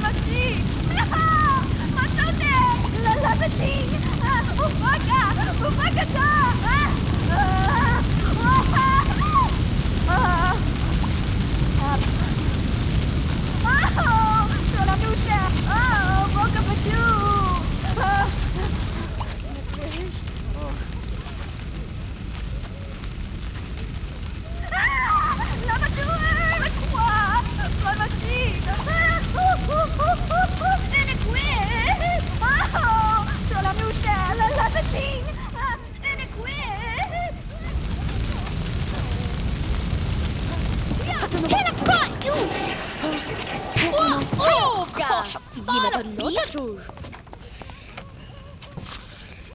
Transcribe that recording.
Lavating! Ah! Matute! Lavating! Uwaga! Uwaga ka! Solamnusia! Uwaga pa tu! Gina per l'ora, giù.